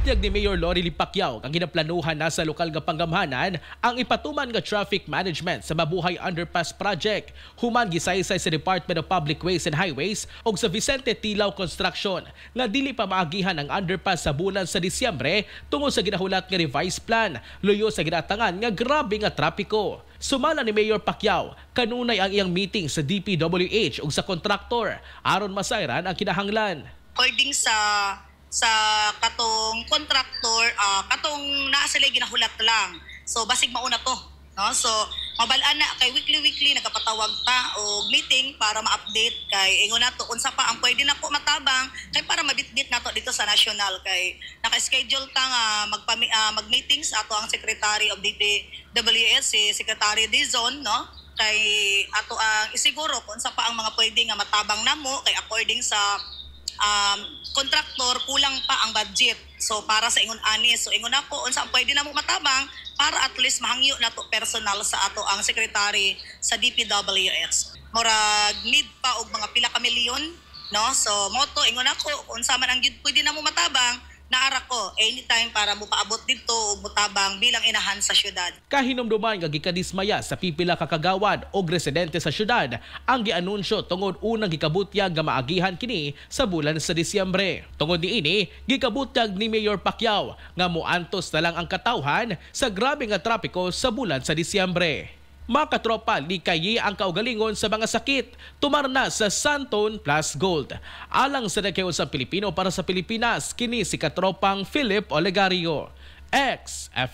Gibutyag ni Mayor Lori Pacquiao ang ginaplanuhan na sa lokal nga panggamhanan ang ipatuman nga traffic management sa Mabuhay Underpass Project. Human gisaysay sa Department of Public Ways and Highways o sa Vicente Tilao Construction nga dili pa maagihan ang underpass sa bulan sa Disyembre tungod sa ginahulat nga revised plan, luyo sa ginatangan nga grabe nga trapiko. Sumala ni Mayor Pacquiao, kanunay ang iyang meeting sa DPWH ug sa kontraktor aron masayran ang kinahanglan. According sa katong contractor, katong naa sila ginahulat lang. So basig mauna to, no? So mabalaan na kay weekly nagapatawag ta og meeting para ma-update kay ingon nato unsa pa ang pwede nako matabang kay para mabitbit nato dito sa national kay naka-schedule ta nga mag-meeting sa ato ang Secretary of DPWS, si Secretary Dizon, no? Kay ato ang isiguro kung unsa pa ang mga pwede nga matabang namo kay according sa kontraktor kulang pa ang budget. So para sa ingon ani, so ingon ako unsa pwede na mo matabang para at least mahangyo nato personal sa ato ang secretary sa DPWS. Murag need pa og mga pila ka milyon, no? So moto ingon ako unsa man ang pwede na mo matabang, naara ko anytime para mo paabot dito og mutabang bilang inahan sa syudad. Kahinomduman nga gikadismaya sa pipila ka kagawad o residente sa syudad ang gianunsyo tungod unang gikabutyag nga maagihan kini sa bulan sa Disyembre. Tungod niini, gikabutyag ni Mayor Pacquiao nga moantos na lang ang katawhan sa grabe nga trapiko sa bulan sa Disyembre. Mga katropa, likayi ang kaugalingon sa mga sakit. Tumarna sa Santon Plus Gold. Alang sa Dekeo sa Pilipino para sa Pilipinas, kini si katropang Philip Olegario. XFM